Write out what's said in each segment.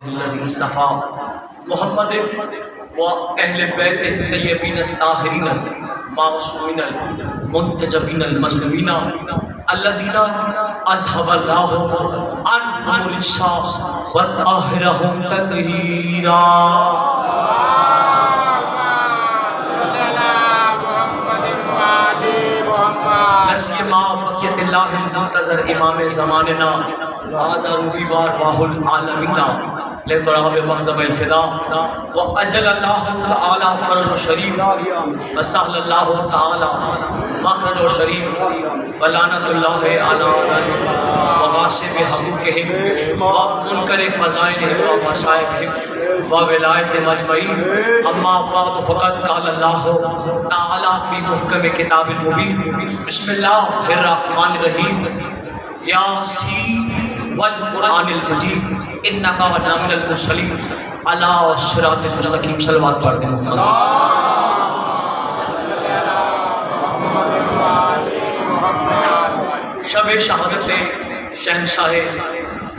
الذي اصطفى محمد واهل بیت الطیبین الطاہرین المعصومین المنتجبین المظلومین الذین اذهب الله عنهم الرجس وطهرهم تطہیرا. نسی ما بقیت اللہ المنتظر امام زماننا هذا روحی وارواح العالمین لطراب مقدم الفداء وأجل الله تعالى فرج شریف وسهل الله تعالى مخرج شریف ولعنت الله على وغاصب حقوقهم ومنکر فضائلهم ومشائبهم وولایت مجمعین. اما بعد فقد قال الله تعالى في محکم کتاب المبین بسم اللہ الرحمن الرحیم یاسین والقرآن المجید انکا ونامن المرسلین علی صراط المستقیم. صلوات پڑھ دیں محمد. شب شہادت شہنشاہ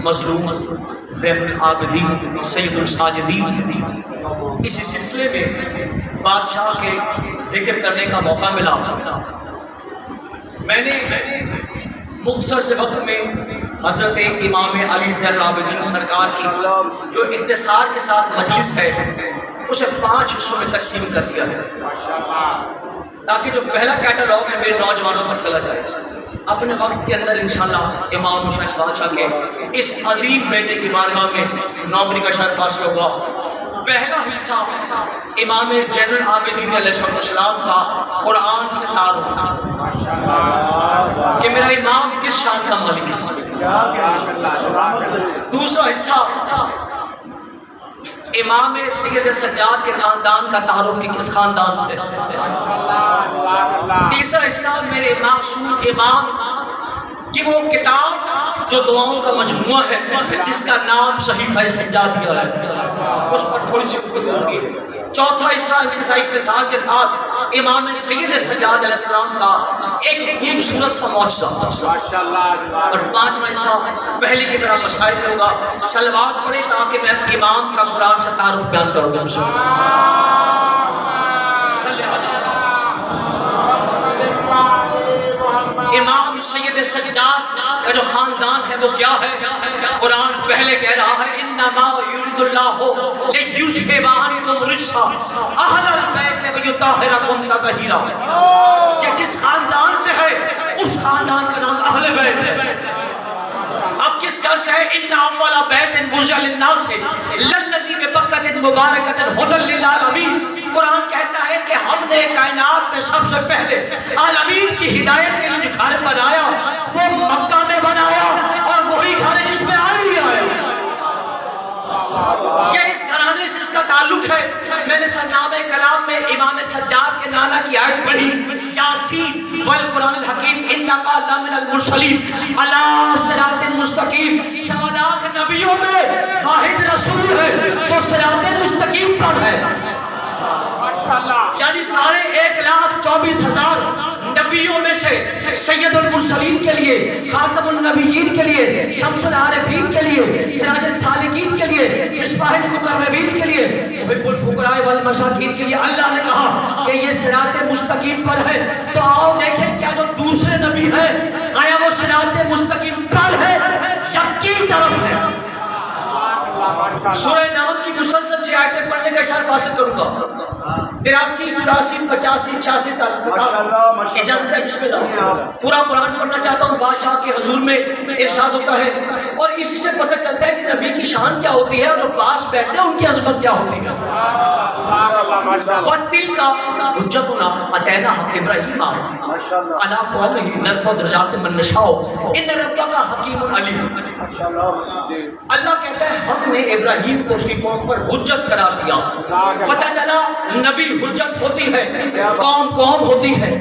مظلوم زین العابدین سید الساجدین، اسی سلسلے میں بادشاہ کے ذکر کرنے کا موقع ملا. میں نے مختصر سے وقت میں حضرت امام علی زین العابدین سرکار کی جو اختصار کے ساتھ مجلس ہے اسے 5 حصوں میں تقسیم کر دیا ہے تاکہ جو پہلا کیٹالاگ ہے میرے نوجوانوں تک چلا جائے. اپنے وقت کے اندر انشاءاللہ امام حسین بادشاہ کے اس عظیم بیٹے کی بارگاہ میں نوکری کا شرف حاصل ہوگا. پہلا حصہ امام زین العابدین علیہ السلام کا قرآن سے تعارف کہ میرا امام کس شان کا مالک ہے. دوسرا حصہ امام سید سجاد کے خاندان کا تعارف کہ کس خاندان سے. تیسرا حصہ میرے معصوم امام کی وہ کتاب جو دعاؤں کا مجموعہ ہے جس کا نام صحیفہ سجاد ہے، اس پر تھوڑی سی گفتگو ہوگی. چوتھا حصہ اس اختصار کے ساتھ امام سید سجاد علیہ السلام کا ایک خوبصورت سا معجزہ، اور 5واں حصہ پہلے کی طرح مشاہد میں ہوگا. صلوات پڑھیں تاکہ میں امام کا قرآن سے تعارف بیان کروں گا. امام سید سجاد کا جو خاندان ہے وہ کیا ہے؟ قرآن پہلے کہہ رہا ہے انما یرید اللہ لیذھب عنکم الرجس اہل البیت ویطہرکم تطہیرا. کہ جس خاندان سے ہے اس خاندان کا نام اہل بیت ہے. اب کس گھر سے ہے؟ ان اول بیت وضع للناس للذی ببکۃ مبارکۃ ھدی للعالمین. قرآن کہتا ہے کہ ہم نے کائنات میں سب سے پہلے عالمین کی ہدایت کے لیے جو گھر بنایا وہ مکہ میں بنایا، اور وہی گھر جس میں علی آیا. یہ اس گھرانے سے اس کا تعلق ہے. میں نے نامہ کلام میں امام سجاد کے نانا کی آیت پڑھی یاسین والقرآن الحکیم انکا لمن المرسلین علی صراط مستقیم. 1.25 لاکھ نبیوں میں واحد رسول ہے جو صراط مستقیم پر ہے. یعنی 1,24,000 نبیوں میں سے سید المرسلین کے لیے، خاتم النبیین کے لیے، شمس العارفین کے لیے، سراج السالکین کے لیے، مصباح المقربین کے لیے، محب الفقراء والمساکین کے لیے اللہ نے کہا کہ یہ صراط مستقیم پر ہے. تو آؤ دیکھیں کیا جو دوسرے نبی ہے آیا وہ صراط مستقیم پر ہے یا کی طرف ہے. سورہ نام کی مسلسل 6 آیتیں پڑھنے کا شرف حاصل کروں گا. 83 84 85 86 اجازت ہے؟ بسم اللہ. پورا قرآن پڑھنا چاہتا ہوں. بادشاہ کے حضور میں ارشاد ہوتا ہے اور اسی سے پتہ چلتا ہے کہ نبی کی شان کیا ہوتی ہے اور جو پاس بیٹھتے ہیں ان کی عظمت کیا ہوتی ہے. وَتِلْكَ حُجَّتُنَا آتَيْنَاهَا إِبْرَاهِيمَ عَلَىٰ قَوْمِهِ نَرْفَعُ دَرَجَاتٍ مَن نَشَاءُ إِنَّ رَبَّكَ حَكِيمٌ عَلِيمٌ. اللہ کہتا ہے ہم نے ابراہیم کو اس کی قوم پر حجت قرار دیا. پتہ چلا نبی حجت ہوتی ہے، قوم ہوتی ہے.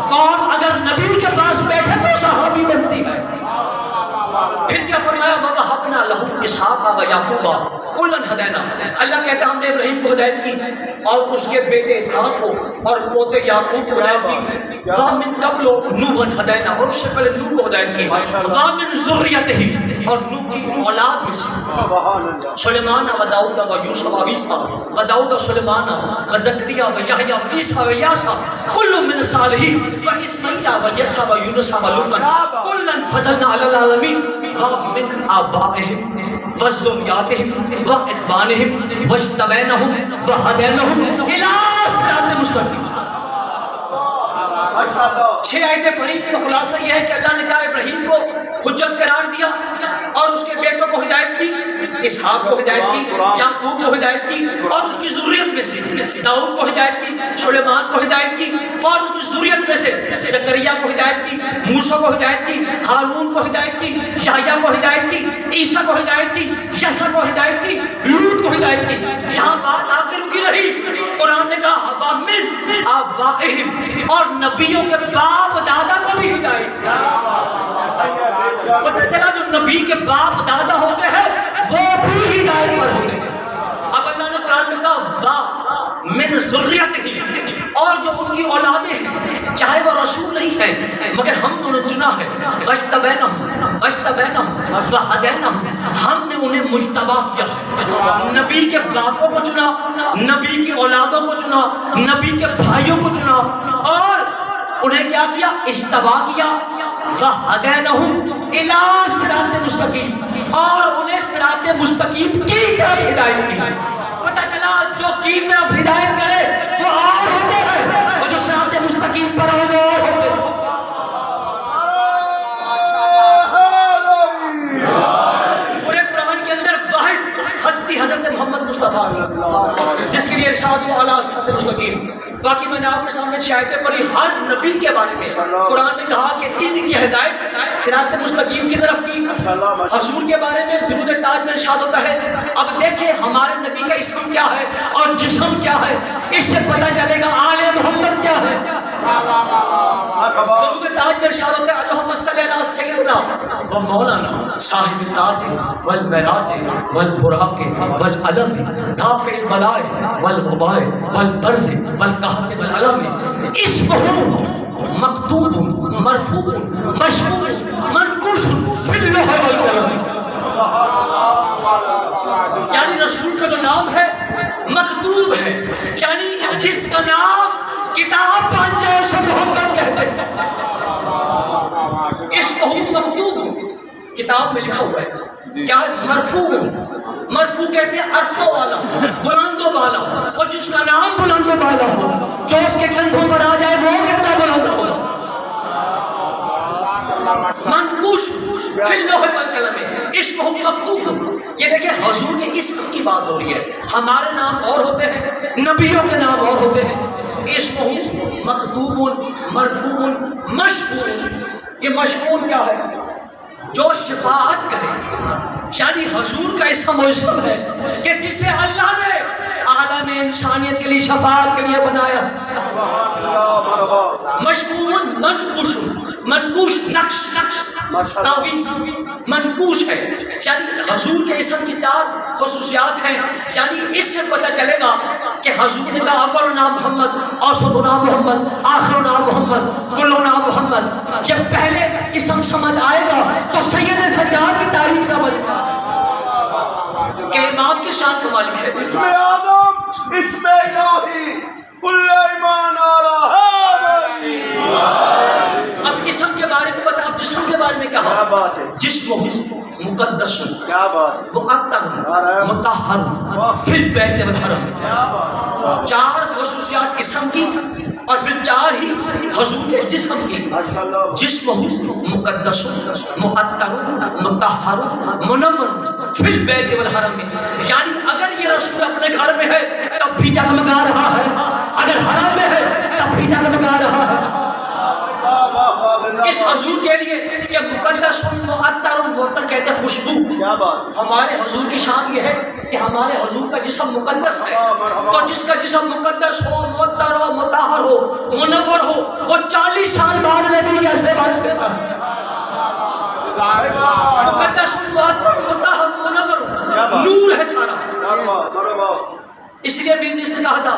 قوم اگر نبی کے پاس بیٹھے تو صحابی بنتی ہے. پھر کیا فرمایا وَوَهَبْنَا لَهُ إِسْحَاقَ وَيَعْقُوبَ. کلن ہدینا، اللہ کہتا ہے ہم نے ابراہیم کو ہدایت کی اور اس کے بیٹے اسحاق کو اور پوتے یعقوب کو ہدایت کی، وَمِن قَبْلُ نُوحًا ہدینا، اور اس سے پہلے نوح کو ہدایت کی، وَمِن ذُرِّيَّتِهِ، اور نوح کی اولاد میں سے سلیمان و داؤد و یوسف و عیسیٰ و داؤد و سلیمان و زکریا و یحییٰ و عیسیٰ و یاسا کل من صالحین و اسماعیل و یسع و یونس و لوطا کلا فضلنا علی العالمین ومن آبائهم وذریاتهم واخوانهم واجتبیناهم وہدیناهم الی صراط مستقیم۔ 6 آیتیں پڑھی تو خلاصہ یہ ہے کہ اللہ نے کہا ابراہیم کو حجت قرار دیا اور اس کے بیٹوں کو ہدایت کی، اسحاق کو ہدایت کی، یعقوب کو ہدایت کی، اور اس کی ذریت میں سے داؤد کو ہدایت کی، سلیمان کو ہدایت کی، اور اس کی ذریت میں سے زکریا کو ہدایت کی، موسیٰ کو ہدایت کی، ہارون کو ہدایت کی، یحییٰ کو ہدایت کی، عیسیٰ کو ہدایت کی، یسع کو ہدایت کی، لوط کو ہدایت کی۔ یہاں بات آ کے رکی نہیں، قرآن نے کہا وَمِنْ آبَائِهِمْ، اور نبیوں کے باپ دادا کو بھی ہدایت کی۔ پتہ چلا جو نبی کے باپ دادا ہوتے ہیں وہ بھی ہدایت پر ہوتے ہیں۔ اب اللہ نے قرآن میں کہا من ذریتہ، اور جو ان کی اولادیں ہیں چاہے وہ رسول نہیں ہے مگر ہم نے انہیں چنا ہے، وَاجْتَبَيْنَهُمْ وَهَدَيْنَاهُمْ، ہم نے انہیں مجتبی کیا ہے۔ نبی کے باپوں کو چنا، نبی کی اولادوں کو چنا، نبی کے بھائیوں کو چنا، اور انہیں کیا کیا؟ اجتبا کیا، وَهَدَيْنَاهُمْ إِلَىٰ صِرَاطٍ مُسْتَقِيمٍ، اور انہیں صراط مستقیم کی طرف ہدایت کی۔ پتہ چلا جو کی طرف ہدایت کرے وہ اور ہوتے ہیں، اور جو صراط مستقیم پر ہو وہ اور ہوتے ہیں۔ پورے قرآن کے اندر واحد ہستی حضرت محمد مصطفیٰ جس کے لیے ارشاد ہوا اعلیٰ صراط مستقیم۔ باقی میں نے آپ کے سامنے آیتیں پڑھی ہر نبی کے بارے میں قرآن نے کہا کہ ان کی ہدایت صراط مستقیم کی طرف کی۔ حضور کے بارے میں درود تاج میں ارشاد ہوتا ہے، اب دیکھیں ہمارے نبی کا اسم کیا ہے اور جسم کیا ہے، اس سے پتہ چلے گا آل محمد کیا ہے۔ درود تاج میں ارشاد ہوتا ہے اللہم صلی علی سیدنا و مولانا صاحب التاج والمعراج والبراق والعلم دافع البلاء والغبار والبرز والقحط والعلم اسمہ مکتوب مرفوع مشفوع منقوش فی اللوح والقلم۔ یعنی رسول کا جو نام ہے مکتوب ہے، یعنی جس کا نام کتاب بن جائے سب محمد کہتے ہیں۔ اسمہ مکتوب کتاب میں لکھا ہوا ہے، کیا ہے؟ مرفوع، مرفوع کہتے ہیں عرفہ والا، بلند و بالا، اور جس کا نام بلند و بالا ہو جو اس کے کنفوں پر آ جائے وہ کتنا بلند ہوگا۔ منقوش فی اللوح والقلم اسمہ مکتوب۔ یہ دیکھیں حضور کے اسم کی بات ہو رہی ہے، ہمارے نام اور ہوتے ہیں، نبیوں کے نام اور ہوتے ہیں۔ اسمہ مکتوب مرفوع مشفوع، یہ مشفوع کیا ہے؟ جو شفاعت کرے، یعنی حضور کا اسم و اسم ہے کہ جسے اللہ نے عالم انسانیت کے لیے شفاعت کے لیے بنایا۔ مشفوع منقوش، منقوش نقش تعویذ منقوش ہے، یعنی حضور کے اسم کی 4 خصوصیات ہیں۔ یعنی اس سے پتہ چلے گا کہ حضور نے کہا اولنا محمد، اوسطنا محمد، آخرنا محمد، کلنا محمد۔ جب پہلے اسم سمجھ آئے گا تو سید سجاد کی تعریف سمجھ کہ امام کی شان کا مالک ہے۔ اسم آدم اسم الہی کل ایمان آرہ ہے۔ اب اسم کے بارے میں بتا، اب جسم کے بارے میں کیا کہا بات ہے؟ جسم مقدس کیا بات؟ مقطر مطہر فی البیت والحرم۔ کیا بات؟ 4 خصوصیات اسم کی اور پھر 4 ہی حضور کے جسم کی۔ جسم مقدس مقطر مطہر منور فی البیت والحرم، یعنی اگر یہ رسول اپنے گھر میں ہے تب بھی جگمگا رہا ہے، اگر حرم میں ہے تب بھی جگمگا رہا ہے۔ اس حضور کے لیے کہ مقدس معطر معطر کہتے ہیں خوشبو۔ کیا بات؟ ہمارے حضور کی شان یہ ہے کہ ہمارے حضور کا جسم مقدس ہے، تو جس کا جسم مقدس ہو، معطر ہو، مطہر ہو، منور ہو، وہ 40 سال بعد نبی کیسے بن سکتا ہے؟ مقدس معطر مطہر منور نور ہے سارا۔ اس لیے بھی اس نے کہا تھا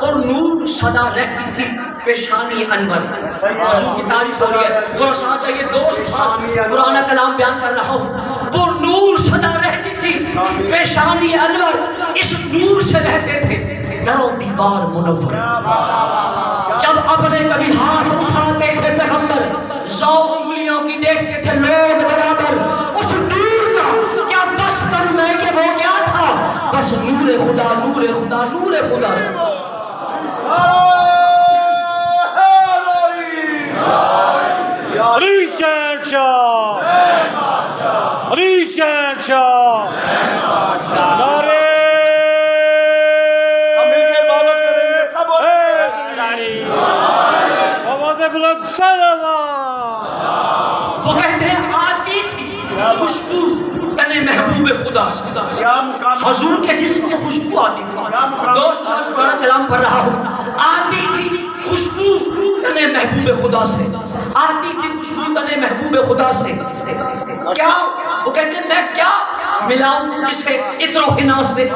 اور نور سدا رہتی تھی پیشانی انور. حضور کی تعریف ہو رہی ہے, تھوڑا سا چاہیے دوست پرانا کلام بیان کر رہا ہوں. وہ نور سدا رہتی تھی پیشانی انور, اس نور سے رہتے تھے در و دیوار منور. جب اپنے کبھی ہاتھ اٹھاتے تھے پیغمبر, 100 انگلیوں کی دیکھتے تھے لوگ برابر. اس نور کا کیا بس کروں میں کہ وہ کیا تھا, بس نور خدا نور خدا نور خدا. علی شہنشاہ, علی شہنشاہ, نعرے آواز بلند صلوات. وہ کہتے ہیں آتی تھی خوشبو تن محبوب خدا سے. حضور کے جسم سے خوشبو آتی تھی. 200 سال پرانا کلام پڑھ رہا ہوں. آتی تھی خوشبو تن محبوب خدا سے, آتی تھی خوشبو تن محبوب خدا سے. کیا وہ کہتے ہیں میں کیا ملاؤں اسے عطر و حنا سے,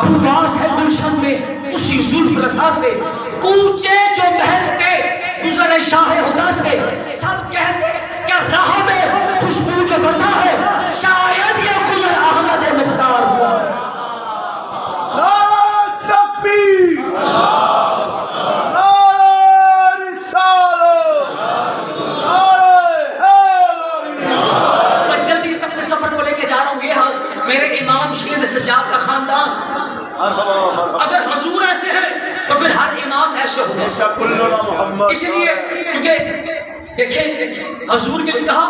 بوباس ہے گلشن میں اسی زلف رسا سے. کوچے جو بہلتے گزر شاہ خدا سے, سب کہتے کہ راہ میں خوشبو جو بسا ہے شاید یہ گزر احمد مختار ہوا. نعرہ تکبیر, نعرہ رسالت, نعرہ حیدری. میں جلدی سے اپنے سفر کو لے کے جا رہا ہوں. یہ حال میرے امام شیر سجاد کا خاندان, اگر حضور ایسے ہیں تو پھر ہر امام ایسے ہوگا. اس لیے کیونکہ دیکھیں حضور کے لیے کہا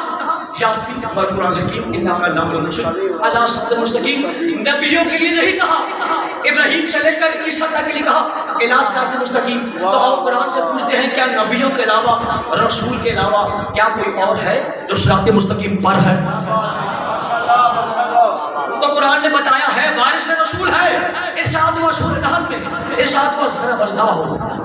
یاسین والقرآن الحکیم انک لمن المرسلین علی صراط مستقیم. نبیوں کے لیے نہیں کہا, ابراہیم سے لے کر عیسیٰ تک کے لیے کہا الی صراط مستقیم. تو اور قرآن سے پوچھتے ہیں کیا نبیوں کے علاوہ, رسول کے علاوہ کیا کوئی اور ہے جو صراط مستقیم پر ہے؟ تو قرآن نے بتایا ہے وارث رسول ہے. ارشاد ہوا سورہ نحل میں, ارشاد ہوا ضرب اللہ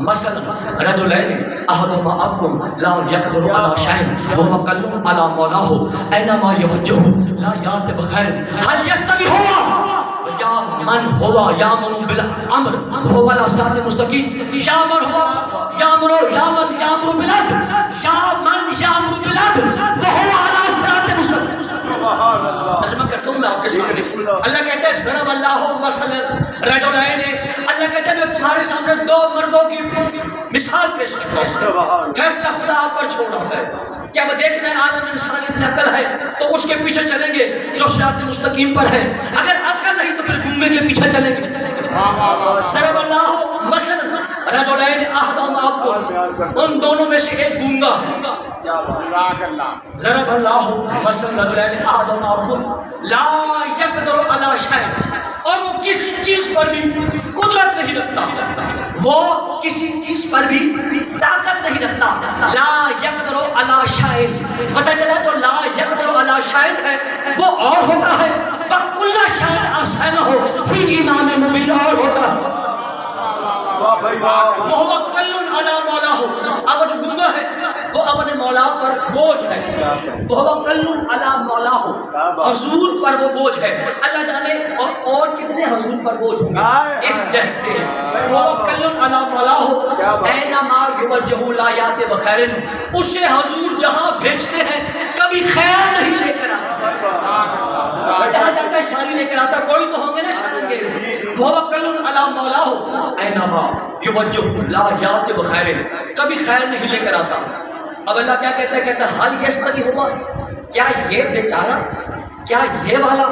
مثلا رجلین احدہما اب لا یقدر علی شیء وهو کل علی مولاه اینما یوجہ لا یات بخیر هل یستوی ہوا یا من ہوا یامن بالامر هو علی صراط مستقیم. یا من ہوا یامر یامر بالعدل یا من یامر بالعدل وهو علی صراط مستقیم. ترجمہ کرتا ہوں میں آپ کے سامنے. اللہ کہتا ہے ضرب اللہ مثلا رجلین, اللہ کہتا ہے میں تمہارے سامنے 2 مردوں کی مثال پیش کرتا ہوں. فیصلہ خدا آپ پر چھوڑا ہے. کیا وہ دیکھ رہے ہیں عالم انسانیت عقل ہے تو اس کے پیچھے چلیں گے جو صراط مستقیم پر ہے. اگر عقل نہیں تو پھر گنگے کے پیچھے چلیں گے. ضرب اللہ مثلا رجلین احدہما اب, ان دونوں میں سے ایک گنگا. ضرب اللہ مثلا رجلین احدہما اب لا یقدر علی شیء, اور وہ کسی چیز پر بھی قدرت نہیں رکھتا, وہ کسی چیز پر بھی طاقت نہیں رکھتا. لا یقدر علی شیء, پتہ چلا تو لا یقدر علی شیء ہے وہ اور ہوتا ہے, وَكُلَّ شَيْءٍ أَحْصَيْنَاهُ فِي إِمَامٍ مُبِينٍ اور ہوتا ہے. وہ کل علی مولاه, اب جو گنگا ہے وہ اپنے مولا پر بوجھ ہے. وہ کل علی مولاه, حضور پر وہ بوجھ ہے. اللہ جانے اور کتنے حضور پر بوجھ ہوں گے اس جیسے. وہ کل علی مولاه اینما یوجہ لا یات بخیر, اسے حضور جہاں بھیجتے ہیں کبھی خیر نہیں لے کر آتا. جہاں جاتا ہے شانی لے کر آتا, کوئی تو ہوں گے نا شانی کے. وہ کل علی مولاه اینما یوجہ لا یات بخیر, کبھی خیر نہیں لے کر آتا. اب اللہ کیا کہتا ہے, کہتا ہے حل یستوی ہوا, کیا یہ بیچارہ, کیا یہ والا,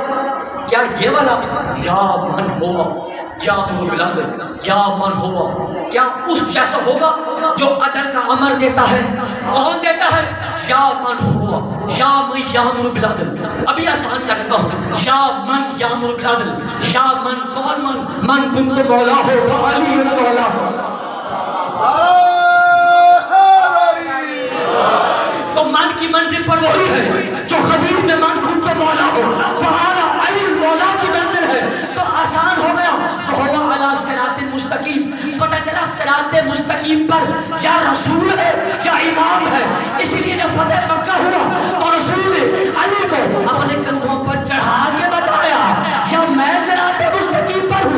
کیا یہ والا, یا من ہوا یا من بلاد, یا من ہوا, کیا اس جیسا ہوگا جو عدل کا امر دیتا ہے. کون دیتا ہے؟ یا من ہوا یا من یامر بالعدل. ابھی آسان کرتا ہوں, یا من یامر بالعدل, یا من کون من کنت مولا ہو فعلی مولا ہو. تو من کی منزل پر وہی ہے جو خدیب میں من کنت مولا ہو فعلی علی مولا کی منزل ہے. تو آسان ہو گیا, وہ علی صراط مستقیم. پتہ چلا صراط مستقیم پر یا رسول ہے یا امام ہے. اسی لیے جب فتح مکہ ہوا تو رسول علی کو اپنے کندھوں پر چڑھا کے بتایا یا میں صراط مستقیم پر ہوں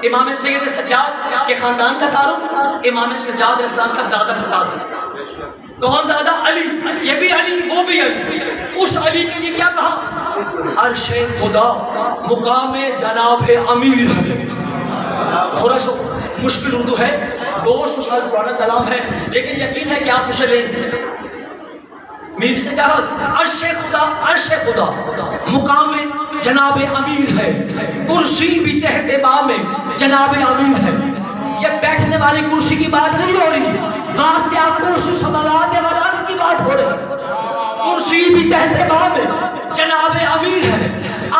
امام سید سجاد کے خاندان کا تعارف، امام سجاد علیہ السلام کا دادا بتا دو۔ کون دادا؟ علی، یہ بھی علی وہ بھی علی۔ اس علی کے لیے کیا کہا؟ عرش خدا مقام جناب امیر ہے۔ تھوڑا سا مشکل اردو ہے، 200 سال پرانا کلام ہے، لیکن یقین ہے کہ آپ اسے لیں گے۔ میم سے کہا عرش خدا مقام جناب امیر ہے، کرسی بھی تحت بام جناب امیر ہے۔ یہ بیٹھنے والی کرسی کی بات نہیں ہو رہی، واسطہ کرسی سماوات والارض کی بات ہو رہی۔ کرسی بھی تحت بام جناب امیر ہے،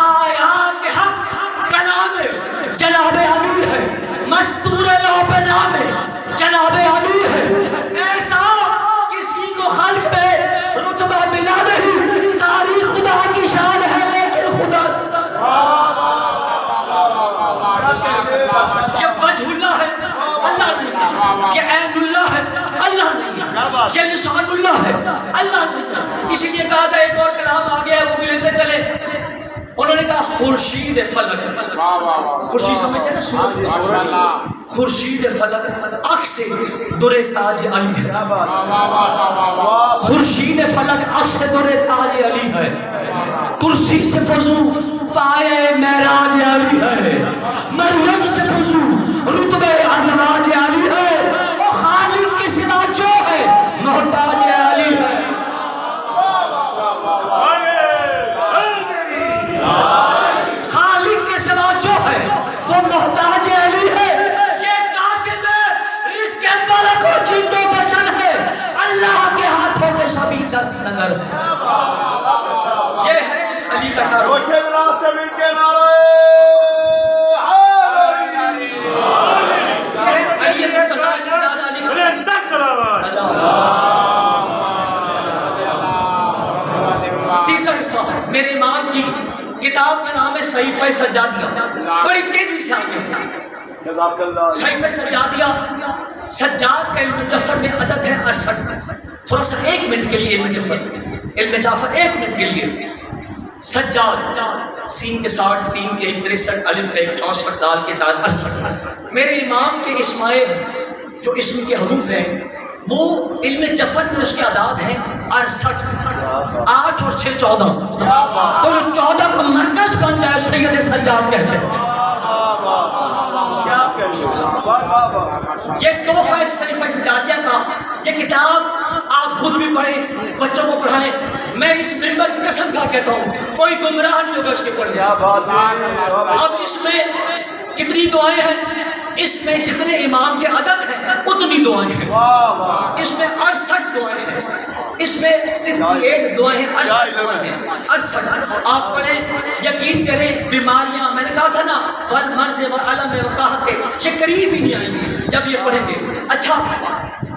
آیات حق کلام جناب امیر ہے، مستور لوح پہ نام جناب امیر ہے۔ ایسا کسی کو خلق میں رتبہ ملا نہیں، ساری خدا کی شان ہے لیکن خدا یہ وجہ اللہ ہے، اللہ نہیں ہے، یہ عین اللہ ہے، اللہ نہیں ہے، یہ لسان اللہ ہے، اللہ نہیں ہے۔ اسی لیے کہا تھا ایک اور کلام آگیا ہے وہ بھی لیتے چلے، انہوں نے کہا خورشید فلک، خورشید سمجھتے ہیں نا سورج، خورشید فلک عکس در تاج علی ہے، خورشید فلک عکس در تاج علی ہے، کرسی سے فضو پائے معراج علی ہے، مریم سے فضو رتبہ ازواج علی ہے، اور خالق کے سوا جو ہے محتاج علی ہے۔ خالق کے سوا جو ہے وہ محتاج علی ہے۔ یہ قاسم رزق ملک و جن و بشر ہے، اللہ کے ہاتھوں میں سبھی دست نگر۔ یہ ہے اس علی کا نعرہ۔ روشے بلا سے مل کے نعرہ علی مرتضیٰ سے زیادہ علی تیسرا حصہ میرے امام کی کتاب کا نام ہے صحیفہ سجادیہ، بڑی تیزی سے آگے صحیفہ سجادیہ۔ سجاد کا علم جعفر میں عدد ہے 68۔ تھوڑا سا ایک منٹ کے لیے علم جعفر ایک منٹ کے لیے۔ سجاد سین کے 60، 3 کے 63، الف کا 64، دال کے 4، 68۔ میرے امام کے اسماء جو اسم کے حروف ہیں وہ علم جعفر میں اس کے اعداد ہیں 68، 8 اور 6 14۔ تو جو 14 کا مرکز بن جائے سید سجاد کہتے ہیں۔ یہ تحفہ صحیفہ سجادیہ کا یہ کتاب آپ خود بھی پڑھیں، بچوں کو پڑھائیں۔ میں اس ممبر کی قسم کھا کہتا ہوں کوئی گمراہ نہیں ہوگا اس کے پڑھنے سے۔ اب اس میں کتنی دعائیں ہیں؟ اس میں جتنے امام کے عدد ہیں اتنی دعائیں ہیں۔ اس میں 68 دعائیں ہیں، اس میں 68 دعائیں ہیں، 68 دعائیں ہیں، 68۔ آپ پڑھیں، یقین کریں بیماریاں، میں نے کہا تھا نا فل مرض و علم و قحط، یہ قریب ہی نہیں آئیں گی جب یہ پڑھیں گے۔ اچھا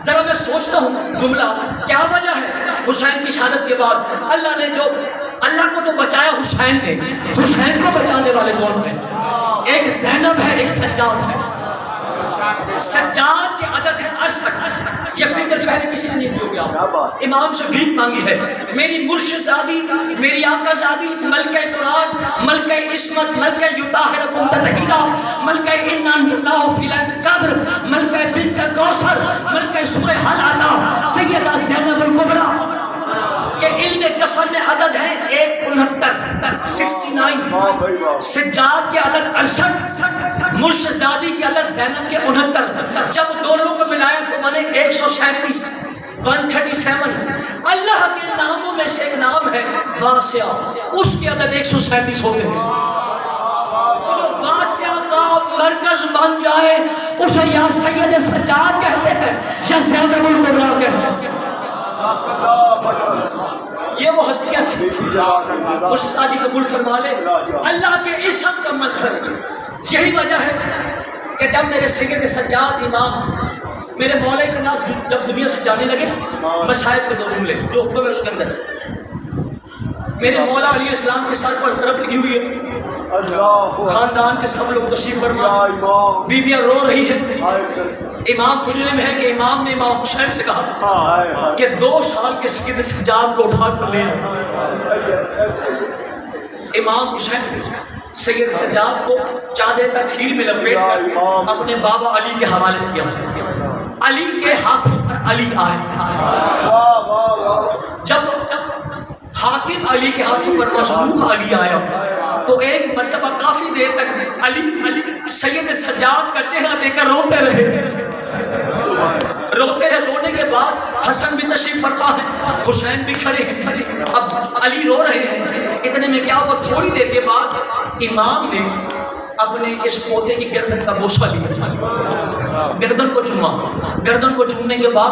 ذرا میں سوچتا ہوں جملہ کیا وجہ ہے حسین کی شہادت کے بعد اللہ نے جو اللہ کو تو بچایا حسین نے، حسین کو بچانے والے کون ہیں؟ ایک زینب ہے، ایک سجاد ہے۔ سجاد کے عدد ہے 68۔ یہ فکر پہلے کسی نے نہیں کیا، امام سے بھیک مانگی ہے۔ میری مرشد زادی، میری آقا زادی، ملکہ قرآن، ملکہ عصمت، ملکہ یطہرکم تطہیرا، ملکہ انا انزلناہ فی لیلۃ القدر، ملکہ بنت کوثر، ملکہ سورہ حل عطا، سیدہ زینب الکبریٰ کہ علم جعفر میں عدد ہے 69۔ سجاد کے عدد 68، مرشد زادی کے عدد زینب کے 69۔ جب دونوں کو ملایا تو بنے 137، 137۔ اللہ کے ناموں میں سے ایک نام ہے واسع، اس کے عدد 137 ہو گئے۔ جو واسع کا مرکز بن جائے اسے یا سید سجاد کہتے ہیں یا زینب الکبریٰ کہتے ہیں۔ یہ وہ ہستیاں تھیں، مرشد زادی قبول فرما لے۔ اللہ کے عصمت کا مظہر یہی وجہ ہے کہ جب میرے سید سجاد امام میرے مولا کے نام جب دنیا سے جانے لگے، مصائب کے جملے جو حکم ہے اس کے اندر میرے مولا علیہ السلام کے سر پر ضرب لگی ہوئی ہے، خاندان کے سب لوگ تشریف فرما، بیویاں رو رہی ہیں۔ امام حجرے میں ہے کہ امام نے امام حسین سے کہا تھا کہ 2 سال کے سید سجاد کو اٹھا کر لے آئے۔ امام حسین سید سجاد کو چادر تطہیر میں لپیٹ کر اپنے بابا علی کے حوالے کیا. علی کے ہاتھوں پر علی آئے. جب حاکم علی کے ہاتھوں پر مظلوم علی آیا تو ایک مرتبہ کافی دیر تک علی سید سجاد کا چہرہ دیکھ کر روتے رہے. رونے کے بعد حسن بھی تشریف فرما ہے, حسین بھی کھڑے ہیں. اب علی رو رہے ہیں. اتنے میں کیا ہوا, تھوڑی دیر کے بعد امام نے اپنے اس پوتے کی گردن کا بوسہ لیا, گردن کو چوما. گردن کو چومنے کے بعد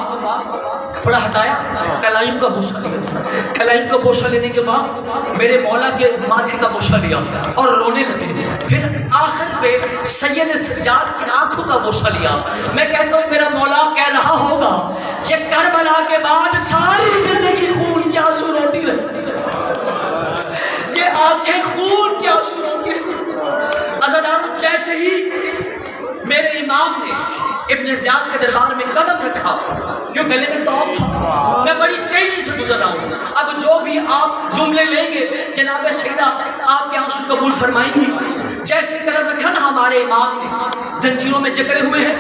کپڑا ہٹایا, کلائیوں کا بوسہ لیا. کلائیوں کا بوسہ لینے کے بعد میرے مولا کے ماتھے کا بوسہ لیا اور رونے لگے. پھر آخر پہ سید سجاد کی آنکھوں کا بوسہ لیا. میں کہتا ہوں میرا مولا کہہ رہا ہوگا کہ کربلا کے بعد ساری زندگی خون کے آنسو روتی رہی, یہ آنکھیں خون کے آنسو روتی رہی. عزادارو, جیسے ہی میرے امام نے ابن زیاد کے دربار میں قدم رکھا, جو گلے میں توپ تھا, میں بڑی تیزی سے گزر رہا ہوں. اب جو بھی آپ جملے لیں گے جناب سیدہ آپ کے آنسو قبول فرمائیں گی. جیسے قدم رکھا نا ہمارے امام نے, زنجیروں میں جکڑے ہوئے ہیں,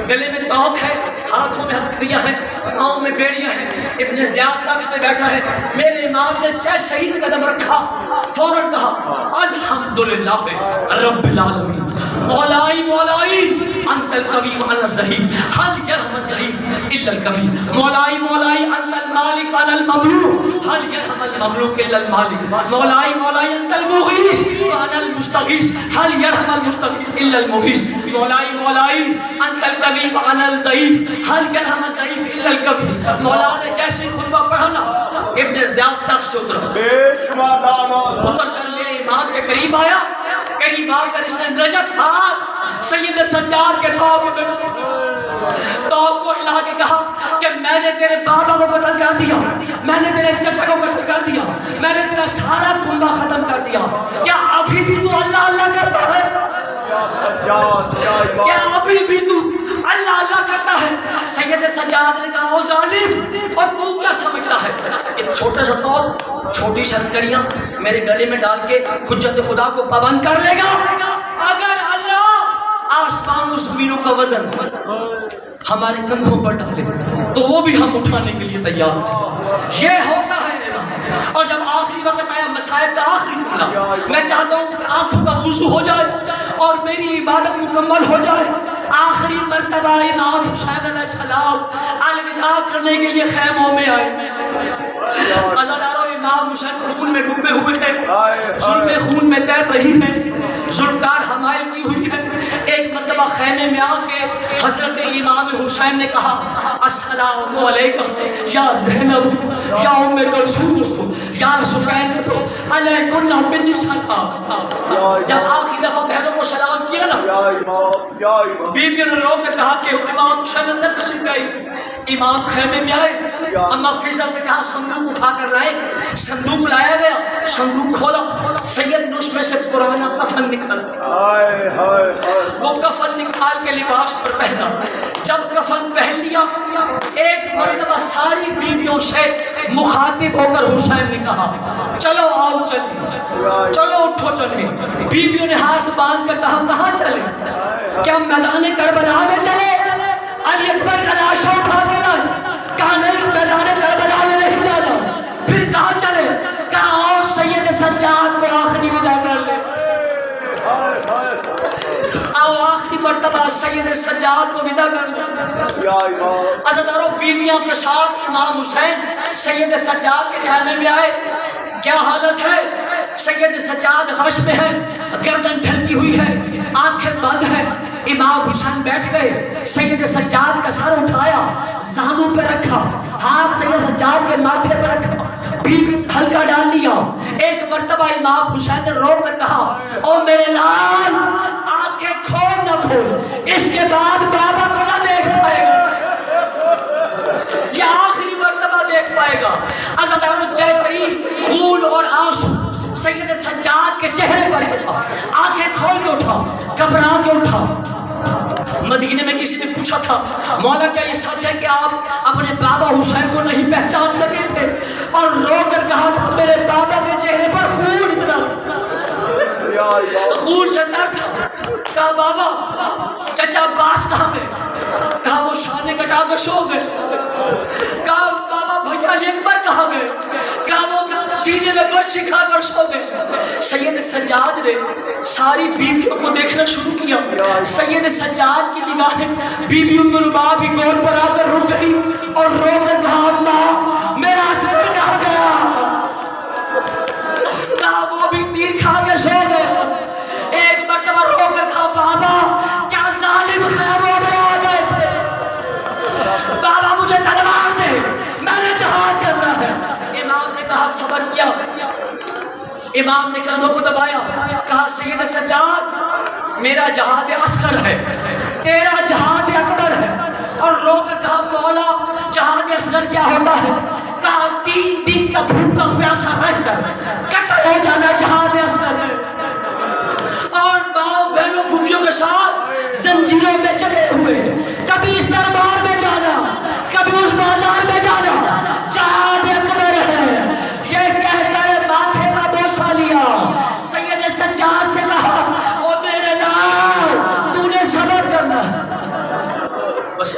گلے میں توق ہے, ہاتھوں میں ہتھکڑیاں ہیں, پاؤں میں بیڑیاں ہیں, ابن زیاد تخت میں بیٹھا ہے. میرے امام نے جیسے ہی قدم رکھا فوراً کہا الحمدللہ رب العالمین, مولائی مولائی انت القوی وانا الضعیف هل يرحم الضعیف الا القوی, مولائی مولائی انت المالک وانا المملوک هل يرحم المملوک الا المالک, مولائی مولائی انت المغیث وانا المستغیث هل يرحم المستغیث الا المغیث, مولائی مولائی انت القوی وانا الضعیف هل يرحم الضعیف الا القوی. مولا نے جیسے خطبہ پڑھا نا, ابن زیاد تخت سے اتر کر میرے امام کے قریب آیا. قریب آ کر اس نے نجس ہاتھ سید سجاد کے توپ کو ہلا کے کہا کہ میں نے تیرے بابا کو قتل کر دیا, میں نے تیرے چچا کو قتل کر دیا, میں نے تیرا سارا کنبہ ختم کر دیا. کیا ابھی بھی تو اللہ اللہ کرتا ہے؟ کیا ابھی بھی تو اللہ اللہ کرتا ہے؟ سید سجاد نے کہا او ظالم, اور تو کیا سمجھتا ہے کہ چھوٹا سا توپ, چھوٹی سی ہتھکڑیاں میرے گلے میں ڈال کے حجت خدا کو پابند کر لے گا؟ اگر اللہ آسمان و زمینوں کا وزن ہمارے کندھوں پر ڈالے تو وہ بھی ہم اٹھانے کے لیے تیار ہیں. یہ ہوتا ہے. اور جب آخری وقت آیا مسائل کا آخری جملہ, میں چاہتا ہوں کہ آنکھوں کا وضو ہو جائے اور میری عبادت مکمل ہو جائے. آخری مرتبہ امام حسین علیہ السلام الوداع کرنے کے لیے خیموں میں آئے. عزادارو, امام حسین خون میں ڈوبے ہوئے ہیں, زلفیں خون میں تیر رہی ہیں, زلفکار حمائل کی ہوئی ہے. ایک مرتبہ خیمے میں آ کے حضرت امام حسین نے کہا السلام علیکم یا زینب یا ام کلثوم یا سکینہ علیکم منی سلام. جب آخری دفعہ بہنوں کو سلام کیا نا, بیبیوں نے رو کر کہا کہ امام حسین اندر تشریف گئی. امام خیمے میں آئے, اما فضا سے کہا صندوق اٹھا کر لائے. صندوق لایا گیا, صندوق کھولا, سید نے اس میں سے پرانا کفن نکالا. وہ کفن نکال کے لباس پر پہنا. جب کفن پہن لیا, ایک مرتبہ ساری بیویوں سے مخاطب ہو کر حسین نے کہا چلو آؤ چلیں, چلو اٹھو چلیں. بیویوں نے ہاتھ باندھ کر کہا کہاں چلیں؟ کیا میدان کربلا میں چلے؟ علی اکبر کا لاشا اٹھا کے لائے. کہا نہیں, میدان کربلا میں نہیں جانا. پھر کہاں چلے؟ کہا اور سید سجاد کو آخری ودا کر لے. آؤ آخری مرتبہ سید سجاد کو ودا کر لے. عزادارو, بیویاں کے ساتھ امام حسین سید سجاد کے خیمے میں آئے. کیا حالت ہے؟ سید سجاد غش میں ہے, گردن ڈھلکی ہوئی ہے, آنکھیں بند ہیں. امام حسین بیٹھ گئے, سید سجاد کا سر اٹھایا, زانوں پہ رکھا, ہاتھ سید سجاد کے ماتھے پہ رکھا, بیچ ہلکا ڈال لیا. ایک مرتبہ امام حسین نے رو کر کہا او میرے لال, آنکھیں کھول نہ کھول, اس کے بعد بابا کو نہ دیکھ پائے گا, یہ آخری مرتبہ دیکھ پائے گا. عزادارو, جیسے ہی خون اور آنسو سید سجاد کے چہرے پر گرا, آنکھیں کھول کے اٹھا, گھبرا کے اٹھا. مدینے میں کسی نے پوچھا تھا مولا کیا یہ سچ ہے کہ آپ اپنے بابا حسین کو نہیں پہچان سکے تھے؟ اور رو کر کہا تھا میرے بابا کے چہرے پر خون اتنا. خون سے تر تھا. کہا بابا چچا عباس کہاں گئے؟ کہا وہ شانے کٹا کر سو گئے. کہا بابا بھیا اکبر کہاں گئے؟ کہا وہ سینے میں برچھی کھا کر سو گئے. سید سجاد نے ساری بیویوں کو دیکھنا شروع کیا. سید سجاد کی نگاہیں بی بی ام رباب کی گود پر آ کر رک گئی اور رو کر کہا اماں میرا اصغر کہاں گیا؟ کہا وہ بھی تیر کھا کے سو گئے. ایک مرتبہ رو کر کہا بابا کیا ظالم خیموں میں آ گئے تھے؟ بابا مجھے تلوار دے میں نے جہاد کرنا ہے. امام نے کہا صبر کیا. امام نے کندھوں کو دبایا. کہا سید سجاد میرا جہاد اصغر ہے تیرا جہاد اکبر ہے. اور رو کر کہا مولا جہاد اصغر کیا ہوتا ہے؟ کہا 3 دن کا بھوکا پیاسا رہ کر قتل ہو جانا جہاد اصغر ہے. اور باؤ بہنوں پھوپھیوں کے ساتھ زنجیروں میں چڑھے ہوئے کبھی اس دربار میں جانا کبھی اس بازار میں جانا جہاد اکبر ہے یہ کہہ کر ماتھے کا بوسہ لیا. سید سجاد سے کہا او میرے لال تو نے صبر کرنا. بس